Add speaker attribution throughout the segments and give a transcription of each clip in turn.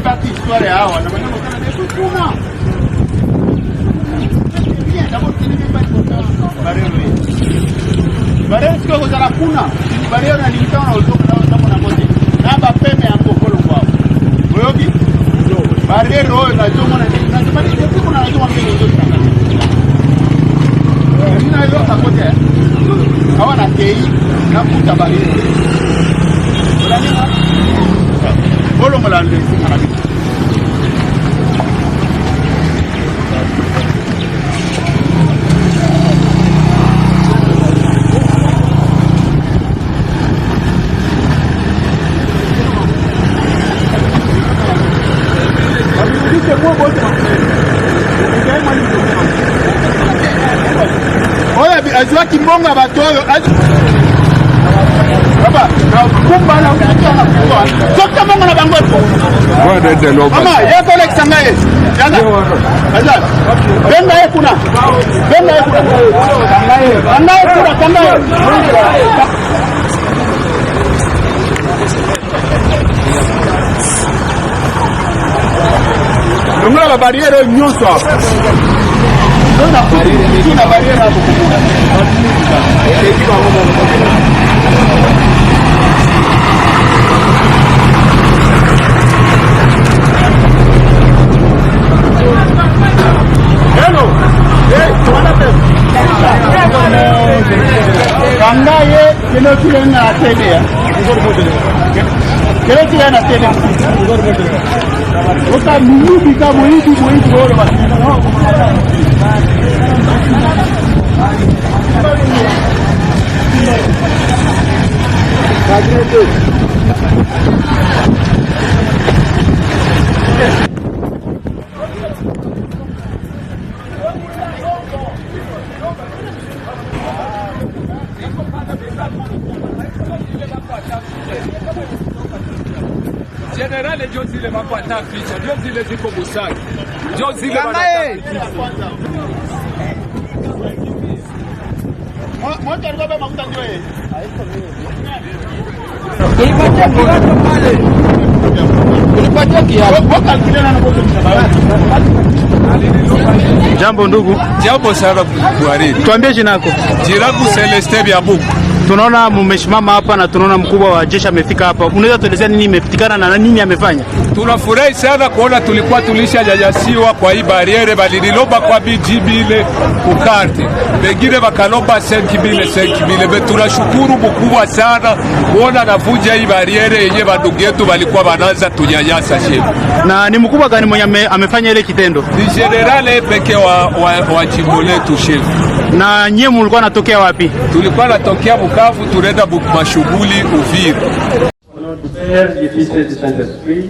Speaker 1: baki histoire hawa na maneno kana ndio kuna. Bien d'abord tu n'es pas important. Barero sio kwa zara kuna. Barero na nilitaka na utoka na moja. Na bapeme hapo kolo kwao. Wewe barero na jomo na nasema ni kitu kuna najua mimi ndio sana. Nina hiyo takoja. Hawana kei na kuta barero. Unaniona? Bolo mlande sana. Oya azwa kimbonga batoyo baba na kumba na unataka kutoa sokta mongo na bango kwa dede loba mama yako Alex sangaye yanga azal benga yeye kuna sangaye Nunga la barriere nyuso hapo. Kuna barriere hapo. Hello. Kangaye kile kile na atendea. Kile kile na atendea. Oka mimi kama hivi bora basi.
Speaker 2: General John zile mambo ataficha, John zile ziko busara. John zile wanataficha.
Speaker 1: Moja alikuwa makuta ndio yeye.
Speaker 3: Jambo ndugu.
Speaker 2: Jambo sana Buhari.
Speaker 3: Tuambie jina lako.
Speaker 2: Jina langu Celeste Biabuku.
Speaker 3: Tunaona mmesimama hapa na tunaona mkubwa wa jeshi amefika hapa. Unaweza tuelezea nini imepitikana na nini amefanya?
Speaker 2: Tunafurahi sana kuona tulikuwa tulishajanyasiwa kwa hii bariere, balililoba kwa bijibile kukarte. Wengine wakaloba 5,000. Tunashukuru mkubwa sana kuona navunja hii bariere yenye bandugu yetu walikuwa wanaanza tunyanyasa shefu.
Speaker 3: Na ni mkubwa gani mwenye amefanya ile kitendo?
Speaker 2: Ni generale peke wa jimbo letu shefu.
Speaker 3: Na nyie mlikuwa natokea wapi?
Speaker 2: Tulikuwa natokea Bukavu, tunaenda mashughuli Uvira.
Speaker 4: Au nom du Père, du Fils et du Saint-Esprit,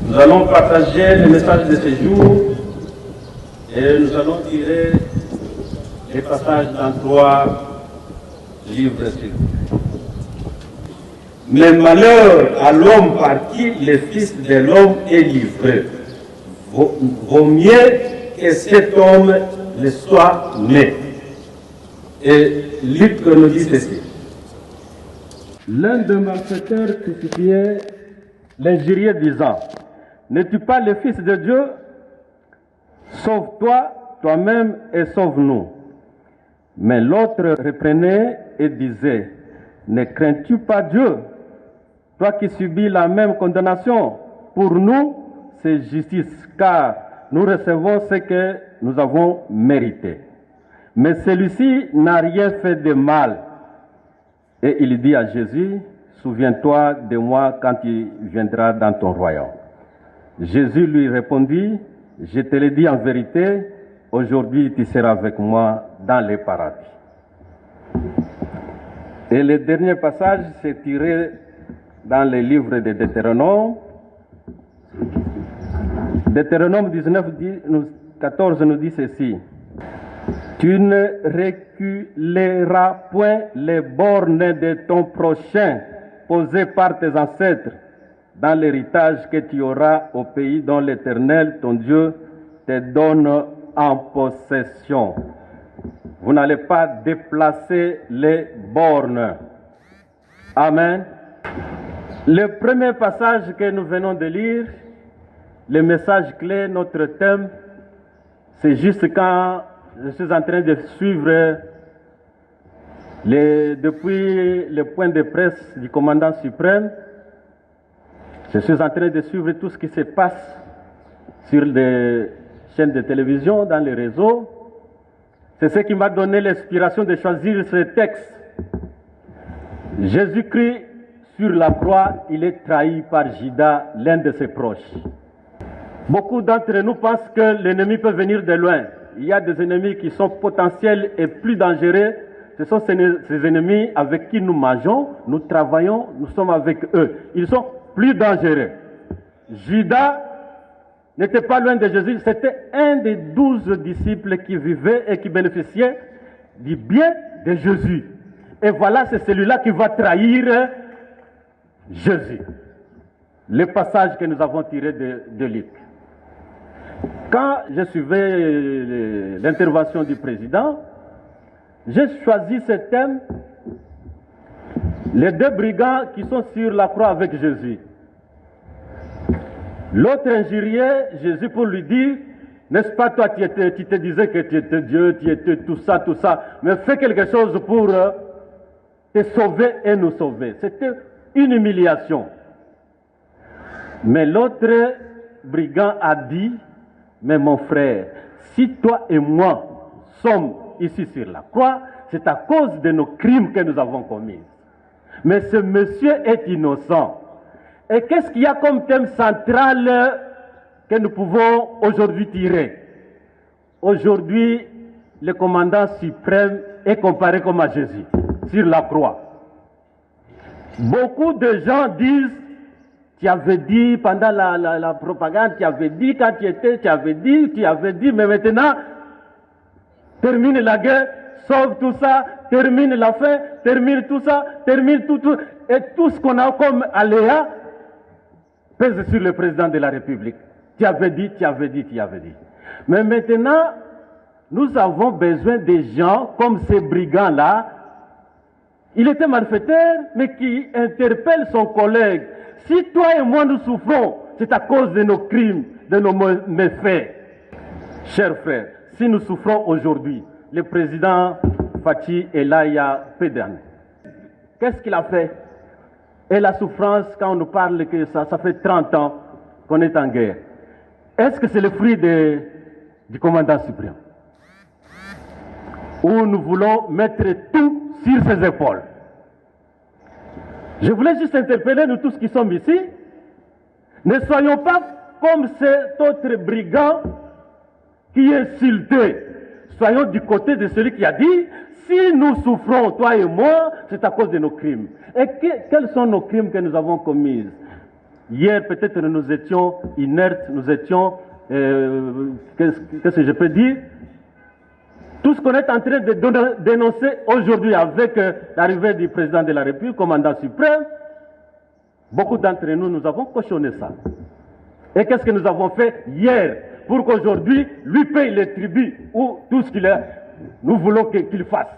Speaker 4: nous allons partager le message de ce jour et nous allons tirer les passages dans 3 livres. Mais malheur à l'homme par qui le Fils de l'homme est livré. Vaut mieux que cet homme le soit né. Et Luc nous dit ceci. L'un des malfaiteurs crucifiés l'injuriait disant: n'es-tu pas le Fils de Dieu? Sauve-toi toi-même et sauve-nous. Mais l'autre reprenait et disait: ne crains-tu pas Dieu, toi qui subis la même condamnation? Pour nous, c'est justice, car nous recevons ce que nous avons mérité. Mais celui-ci n'a rien fait de mal. Et il dit à Jésus: souviens-toi de moi quand tu viendras dans ton royaume. Jésus lui répondit: je te le dis en vérité, aujourd'hui tu seras avec moi dans les paradis. Et le dernier passage, c'est tiré dans le livre de Deutéronome. Deutéronome 19:14 nous dit ceci: tu ne reculeras point les bornes de ton prochain posées par tes ancêtres dans l'héritage que tu auras au pays dont l'Éternel, ton Dieu, te donne en possession. Vous n'allez pas déplacer les bornes. Amen. Le premier passage que nous venons de lire, le message clé, notre thème, c'est juste quand je suis en train de suivre depuis le point de presse du commandant suprême, je suis en train de suivre tout ce qui se passe sur les chaînes de télévision, dans les réseaux. C'est ce qui m'a donné l'inspiration de choisir ce texte. Jésus-Christ, sur la croix, il est trahi par Judas, l'un de ses proches. Beaucoup d'entre nous pensent que l'ennemi peut venir de loin. Il y a des ennemis qui sont potentiels et plus dangereux. Ce sont ces ennemis avec qui nous mangeons, nous travaillons, nous sommes avec eux. Ils sont plus dangereux. Judas n'était pas loin de Jésus, c'était un des 12 disciples qui vivaient et qui bénéficiaient du bien de Jésus. Et voilà, c'est celui-là qui va trahir Jésus. Le passage que nous avons tiré de Luc. Quand je suivais l'intervention du président, j'ai choisi ce thème, les deux brigands qui sont sur la croix avec Jésus. L'autre injuriait Jésus pour lui dire, n'est-ce pas toi, tu te disais que tu étais Dieu, tu étais tout ça, mais fais quelque chose pour te sauver et nous sauver. C'était une humiliation. Mais l'autre brigand a dit, mais mon frère, si toi et moi sommes ici sur la croix, c'est à cause de nos crimes que nous avons commis. Mais ce monsieur est innocent. Et qu'est-ce qu'il y a comme thème central que nous pouvons aujourd'hui tirer? Aujourd'hui, le commandant suprême est comparé comme à Jésus, sur la croix. Beaucoup de gens disent, tu avais dit pendant la propagande, tu avais dit quand tu étais, tu avais dit, mais maintenant, termine la guerre, sauve tout ça, termine la faim, termine tout ça, termine tout, et tout ce qu'on a comme aléa pèse sur le président de la République. Tu avais dit. Mais maintenant, nous avons besoin des gens comme ces brigands-là. Il était malfaiteur, mais qui interpelle son collègue. Si toi et moi nous souffrons, c'est à cause de nos crimes, de nos méfaits. Chers frères, si nous souffrons aujourd'hui, le président Fathi est là il y a peu d'années. Qu'est-ce qu'il a fait? Et la souffrance, quand on nous parle que ça fait 30 ans qu'on est en guerre, est-ce que c'est le fruit du commandant suprême? Où nous voulons mettre tout sur ses épaules? Je voulais juste interpeller nous tous qui sommes ici. Ne soyons pas comme cet autre brigand qui insultait. Soyons du côté de celui qui a dit, si nous souffrons, toi et moi, c'est à cause de nos crimes. Et quels sont nos crimes que nous avons commis? Hier, peut-être nous étions inertes, nous étions, qu'est-ce que je peux dire? Tout ce qu'on est en train de dénoncer aujourd'hui avec l'arrivée du président de la République, commandant suprême, beaucoup d'entre nous, nous avons cautionné ça. Et qu'est-ce que nous avons fait hier pour qu'aujourd'hui, lui paye les tribus ou tout ce qu'il a, nous voulons qu'il fasse.